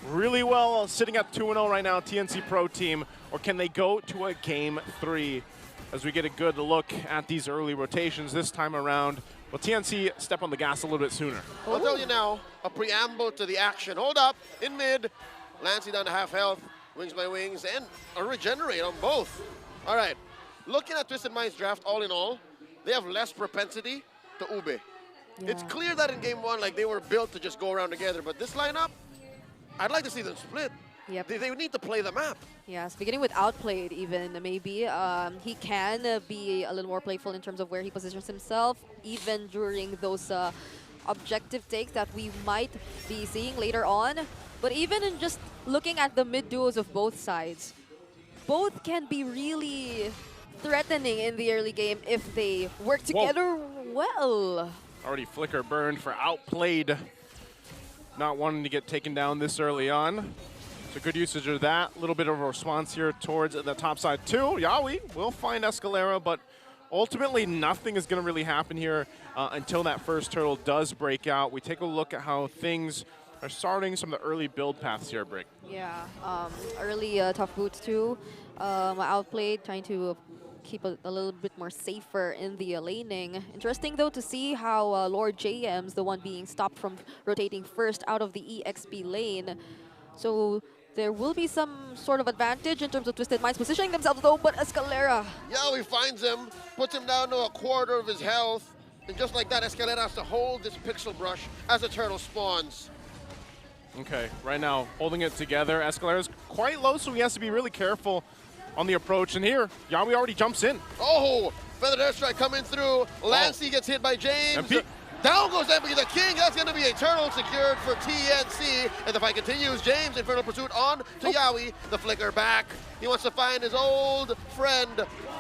really well, sitting at 2-0 right now, TNC Pro team, or can they go to a Game 3 as we get a good look at these early rotations this time around? Will TNC step on the gas a little bit sooner? I'll tell you now, a preamble to the action. Hold up, in mid, Lancey down to half health, wings by wings, and a regenerate on both. All right, looking at Twisted Minds draft all in all, they have less propensity to Ube. Yeah. It's clear that in game one, like they were built to just go around together, but this lineup, I'd like to see them split. Yep. They need to play the map. Yes, beginning with outplayed even, maybe. He can be a little more playful in terms of where he positions himself, even during those objective takes that we might be seeing later on. But even in just looking at the mid duos of both sides, both can be really threatening in the early game if they work together well. Already Flicker burned for outplayed. Not wanting to get taken down this early on. So good usage of that. A little bit of a response here towards the top side too. Yawi will find Escalera, but ultimately nothing is going to really happen here until that first turtle does break out. We take a look at how things are starting, some of the early build paths here, Brick. Yeah, early tough boots too. Outplayed, trying to keep a little bit more safer in the laning. Interesting though to see how Lord JM's the one being stopped from rotating first out of the EXP lane. So there will be some sort of advantage in terms of Twisted Minds positioning themselves though, but Escalera. Yeah, he finds him, puts him down to a quarter of his health, and just like that, Escalera has to hold this pixel brush as the turtle spawns. Okay, right now, holding it together. Escalera's quite low, so he has to be really careful on the approach. And here, Yawi already jumps in. Oh, Feathered Airstrike coming through. Lancey gets hit by James. MP. Down goes MP the King. That's going to be a turtle secured for TNC. And the fight continues. James, Infernal Pursuit on to Yawi. The flicker back. He wants to find his old friend.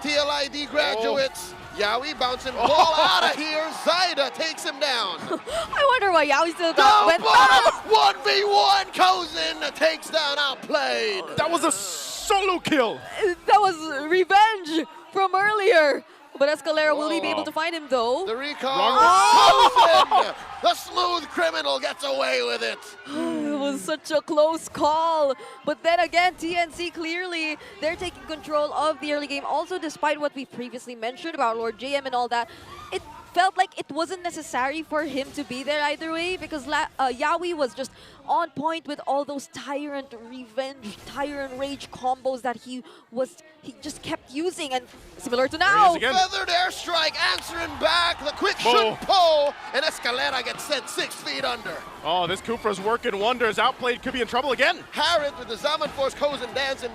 TLID graduates. Yawi bouncing ball out of here. Zyda takes him down. I wonder why Yawi still Down went bottom. 1v1. Kozin takes down outplayed. That was a solo kill. That was revenge from earlier. But Escalera, will he be able to find him though? The recall. Kozin, the smooth criminal, gets away with it. It was such a close call. But then again, TNC clearly, they're taking control of the early game. Also, despite what we previously mentioned about Lord JM and all that, it felt like it wasn't necessary for him to be there either way, because Yawi was just on point with all those Tyrant Revenge, Tyrant Rage combos that he just kept using, and similar to now. Feathered Airstrike answering back, the quick shoot pull, and Escalera gets sent 6 feet under. Oh, this Kupra's working wonders. Outplayed could be in trouble again. Harrod with the Zaman Force, Kozin dancing,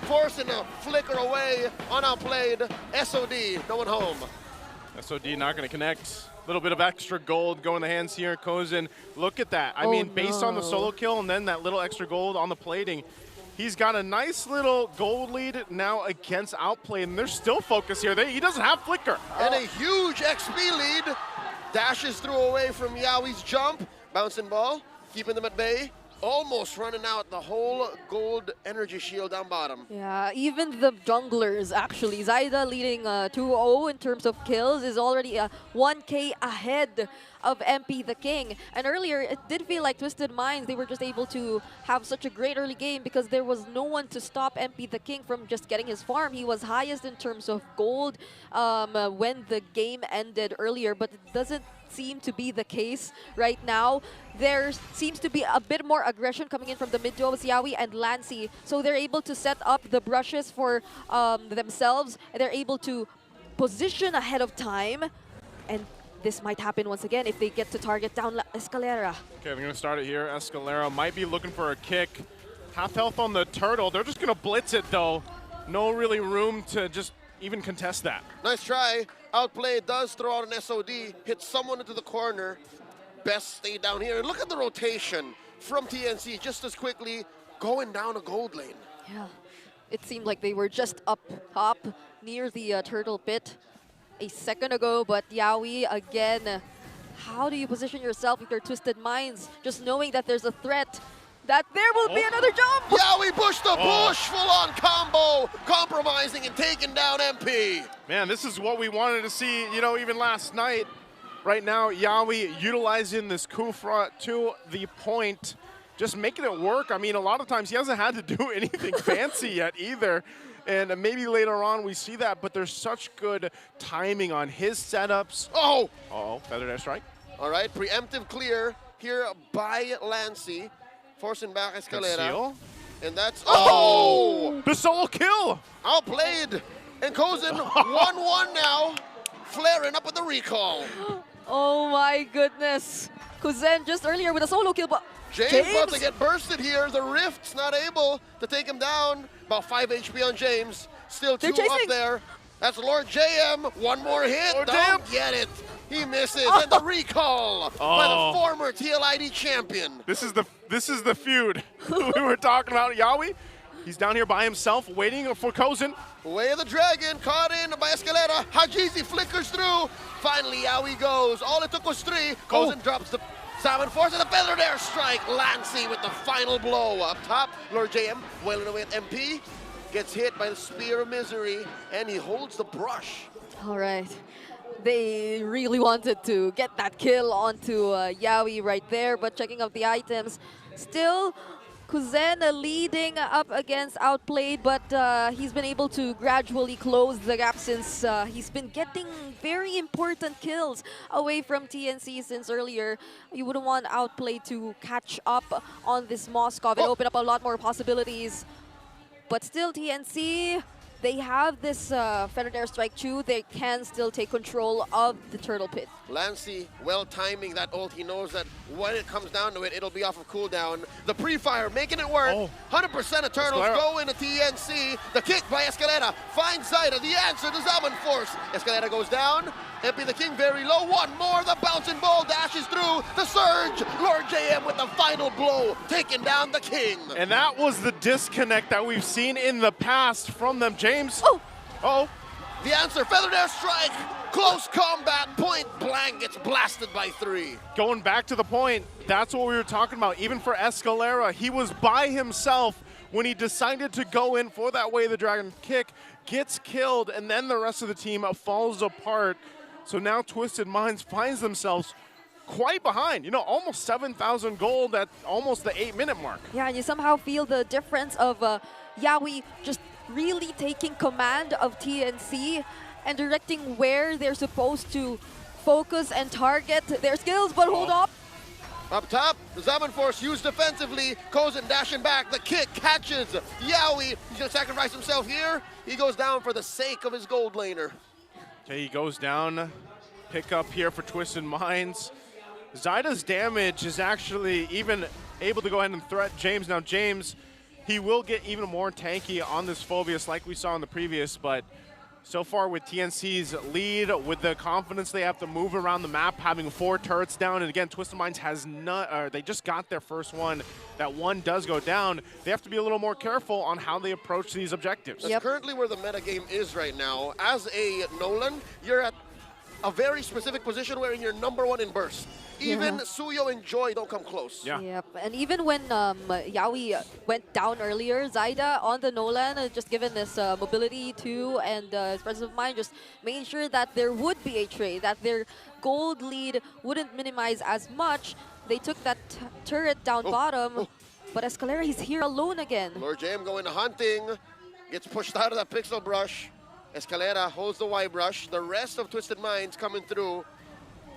forcing a flicker away on outplayed. SOD, no one home. SOD not going to connect. A little bit of extra gold going in the hands here. Kozin, look at that. I mean, based on the solo kill and then that little extra gold on the plating, he's got a nice little gold lead now against outplayed, and there's still focus here. He doesn't have flicker. And a huge XP lead. Dashes through away from Yawi's jump. Bouncing ball, keeping them at bay. Almost running out the whole gold energy shield down bottom. Yeah, even the junglers actually. Zyda leading 2-0 in terms of kills is already 1K ahead of MP the King. And earlier, it did feel like Twisted Minds, they were just able to have such a great early game because there was no one to stop MP the King from just getting his farm. He was highest in terms of gold when the game ended earlier, but it doesn't seem to be the case right now. There seems to be a bit more aggression coming in from the mid duo of Yawi and Lancey, so they're able to set up the brushes for themselves, and they're able to position ahead of time, and this might happen once again if they get to target down Escalera. Okay, I'm going to start it here. Escalera might be looking for a kick. Half health on the turtle. They're just going to blitz it though. No really room to just even contest that. Nice try. Outplay does throw out an SOD, hits someone into the corner. Best stay down here. And look at the rotation from TNC just as quickly going down a gold lane. Yeah, it seemed like they were just up top near the turtle pit a second ago, but Yawi again, how do you position yourself with your Twisted Minds, just knowing that there's a threat that there will be another jump? Yawi push the push, full-on combo, compromising and taking down MP. Man, this is what we wanted to see, you know, even last night. Right now, Yawi utilizing this Kufra to the point. just making it work. I mean, a lot of times he hasn't had to do anything fancy yet either. And maybe later on we see that, but there's such good timing on his setups. Oh! Uh-oh, feathered air strike. All right, preemptive clear here by Lancy, forcing back Escalera. Conceal. And that's, oh! The solo kill! Outplayed. And Kozin 1-1 now, flaring up with the recall. Oh my goodness. Kuzen just earlier with a solo kill, but James about to get bursted here. The Rift's not able to take him down. About 5 HP on James. Still 2 up there. That's Lord JM. One more hit. Lord Don't JM. get it. He misses. And the recall by the former TLID champion. This is the feud we were talking about. Yawi, he's down here by himself waiting for Kozin. Way of the Dragon, caught in by Escalera. Hajizi flickers through. Finally, Yawi goes. All it took was 3. Kozin drops the Salmon Force and the feathered air strike. Lancy with the final blow. Up top, Lord JM wailing away at MP. Gets hit by the Spear of Misery, and he holds the brush. all right. They really wanted to get that kill onto Yawi right there, but checking out the items, still Kuzen leading up against Outplayed, but he's been able to gradually close the gap since he's been getting very important kills away from TNC since earlier. You wouldn't want Outplayed to catch up on this Moskov and open up a lot more possibilities. But still, TNC, they have this feathered air strike too. They can still take control of the turtle pit. Lancy, well timing that ult. He knows that when it comes down to it, it'll be off of cooldown. The pre-fire making it work. 100% of turtles go into TNC. The kick by Escalera finds Zyda. The answer to Zaman Force. Escalera goes down. MP the King very low. One more. The bouncing ball dashes through. The surge. Lord JM with the final blow, taking down the King. And that was the disconnect that we've seen in the past from them, James. Oh. The answer, feathered air strike. Close combat, point blank, gets blasted by 3. Going back to the point, that's what we were talking about. Even for Escalera, he was by himself when he decided to go in for that Way of the Dragon kick, gets killed, and then the rest of the team falls apart. So now Twisted Minds finds themselves quite behind, almost 7,000 gold at almost the 8-minute mark. Yeah, and you somehow feel the difference of Yawi just really taking command of TNC and directing where they're supposed to focus and target their skills, but hold up. Up top, the Zaman Force used defensively. Kozin dashing back, the kick catches Yawi. He's gonna sacrifice himself here. He goes down for the sake of his gold laner. Okay, he goes down. Pick up here for Twisted Minds. Zyda's damage is actually even able to go ahead and threat James. Now James, he will get even more tanky on this Phobius like we saw in the previous, but so far with TNC's lead, with the confidence they have to move around the map, having 4 turrets down, and again, Twisted Minds has not, they just got their first one. That one does go down. They have to be a little more careful on how they approach these objectives. That's currently where the metagame is right now. As a Nolan, you're at a very specific position where you're #1 in burst. Even Suyo and Joy don't come close. Yep, and even when Yawi went down earlier, Zyda on the Nolan, just given this mobility too and his presence of mind, just making sure that there would be a trade, that their gold lead wouldn't minimize as much. They took that turret down bottom, but Escalera, he's here alone again. Lord JM going hunting, gets pushed out of that pixel brush. Escalera holds the Y brush. The rest of Twisted Minds coming through.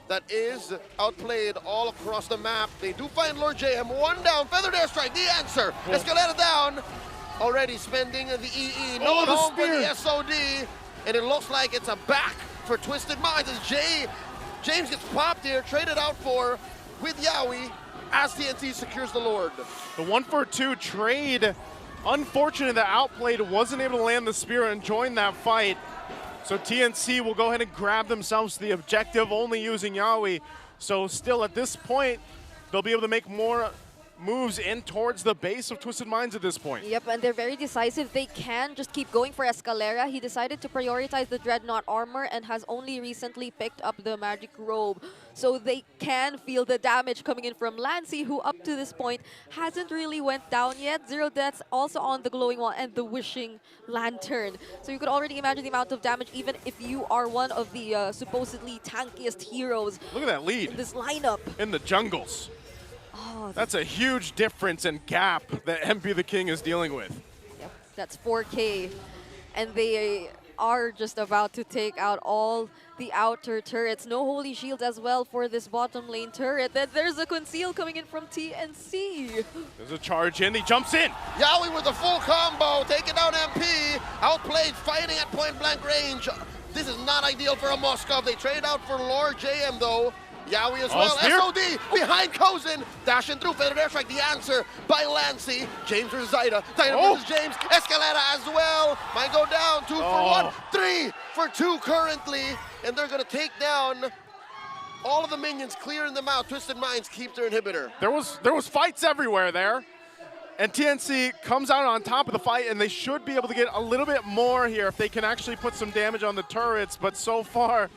That is outplayed all across the map. They do find Lord JM. One down, feathered air strike, the answer. Escalera down. Already spending the EE. No one home for the SOD. And it looks like it's a back for Twisted Minds as James gets popped here, traded out for with Yawi as TNC secures the Lord. The 1-for-2 trade. Unfortunate that Outplayed wasn't able to land the spear and join that fight. So TNC will go ahead and grab themselves the objective, only using Yawi. So still at this point, they'll be able to make more moves in towards the base of Twisted Minds at this point. Yep, and they're very decisive. They can just keep going for Escalera. He decided to prioritize the Dreadnought armor and has only recently picked up the Magic Robe. So they can feel the damage coming in from Lancy, who up to this point hasn't really went down yet. 0 deaths also on the Glowing Wall and the Wishing Lantern. So you could already imagine the amount of damage even if you are one of the supposedly tankiest heroes. Look at that lead in this lineup. in the jungles. Oh, That's a huge difference and gap that MP the King is dealing with. yep, that's 4K. And they are just about to take out all the outer turrets. No holy shields as well for this bottom lane turret. Then there's a conceal coming in from Tnc. There's a charge in, he jumps in. Yawi with the full combo, taking down MP. Outplayed, fighting at point blank range. This is not ideal for a Moskov. They trade out for Lord JM though. Yawi as well. Spear. SOD behind Kozin. Dashing through. Feathered airstrike. The answer by Lancy. James versus Zyda. Zyda versus James. Escalada as well. Might go down. 2 for 1. 3 for 2 currently. And they're going to take down all of the minions, clearing them out. Twisted Minds keep their inhibitor. There was fights everywhere there. And TNC comes out on top of the fight, and they should be able to get a little bit more here if they can actually put some damage on the turrets. But so far,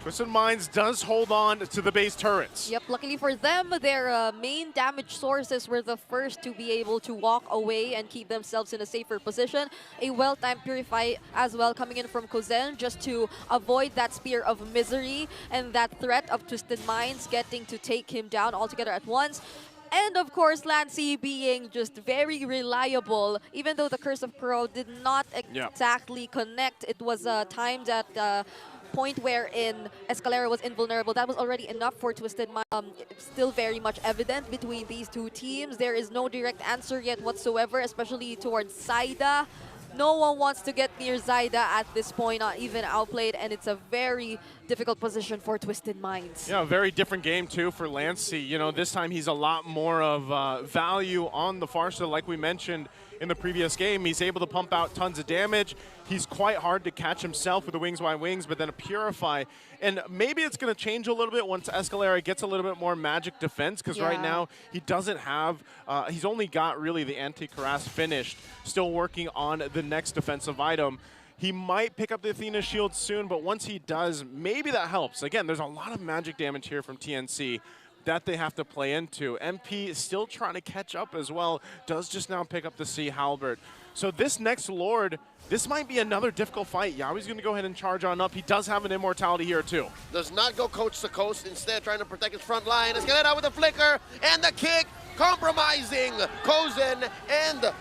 Twisted Minds does hold on to the base turrets. Yep, luckily for them, their main damage sources were the first to be able to walk away and keep themselves in a safer position. A well-timed Purify as well coming in from Kozen just to avoid that Spear of Misery and that threat of Twisted Minds getting to take him down altogether at once. And of course, Lancy being just very reliable, even though the Curse of Crow did not exactly connect. It was timed at point wherein Escalera was invulnerable. That was already enough for Twisted Minds. Still very much evident between these two teams. There is no direct answer yet whatsoever, especially towards Zyda. No one wants to get near Zyda at this point, not even outplayed, and it's a very difficult position for Twisted Minds. Yeah, a very different game too for Lancy. You know, this time he's a lot more of value on the far side, like we mentioned in the previous game. He's able to pump out tons of damage. He's quite hard to catch himself with the Wings by Wings, but then a Purify. And maybe it's going to change a little bit once Escalera gets a little bit more magic defense, because right now he doesn't have, he's only got really the anti-Karas finished, still working on the next defensive item. He might pick up the Athena shield soon, but once he does, maybe that helps. Again, there's a lot of magic damage here from TNC that they have to play into. MP is still trying to catch up as well, does just now pick up the Sea Halberd. So this next Lord, this might be another difficult fight. Yawi's going to go ahead and charge on up. He does have an immortality here too. Does not go coast to coast, instead trying to protect his front line. Escalada with the flicker and the kick, compromising Kozen, and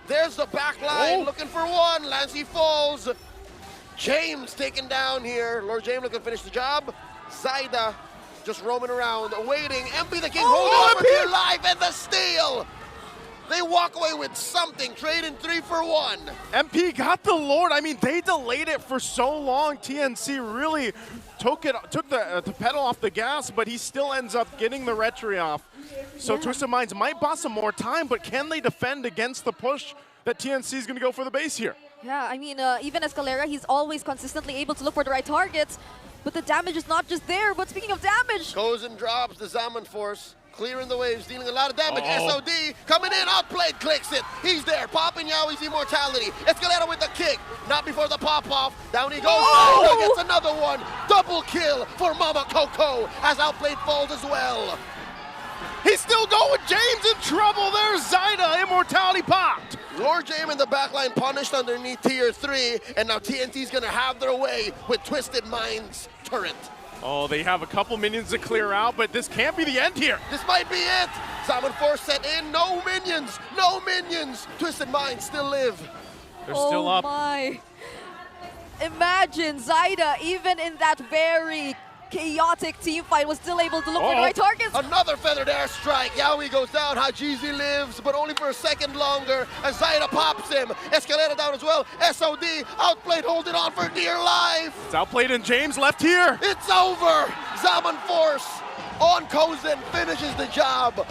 there's the back line, looking for one. Lancy falls. James taken down here. Lord James looking to finish the job. Zyda just roaming around, waiting. MP the King holding on for dear life, and the steal. They walk away with something, trading 3 for 1. MP got the Lord. I mean, they delayed it for so long. TNC really took the pedal off the gas, but he still ends up getting the retry off. So Twisted Minds might buy some more time, but can they defend against the push that TNC is going to go for the base here? Yeah, I mean, even Escalera, he's always consistently able to look for the right targets, but the damage is not just there. But speaking of damage, Kozen drops the Zaman Force, clearing the waves, dealing a lot of damage. SOD coming in, outplayed, clicks it. He's there, popping Yawi's immortality. Escalera with the kick, not before the pop-off. Down he goes, gets another one. Double kill for Mama Coco, as outplayed falls as well. He's still going. James in trouble. There's Zyda. Immortality popped. Lord James in the backline punished underneath tier 3, and now TNT's going to have their way with Twisted Minds turret. Oh, they have a couple minions to clear out, but this can't be the end here. This might be it. Zaman Force set in. No minions. No minions. Twisted Minds still live. They're still up. Oh my. Imagine Zyda, even in that very chaotic team fight, was still able to look for the right targets. Another feathered airstrike. Yawi goes down. Hajizi lives, but only for a second longer as Zyda pops him. Escalada down as well. SOD outplayed, holding on for dear life. It's outplayed, and James left here. It's over. Zaman Force on Kozen finishes the job.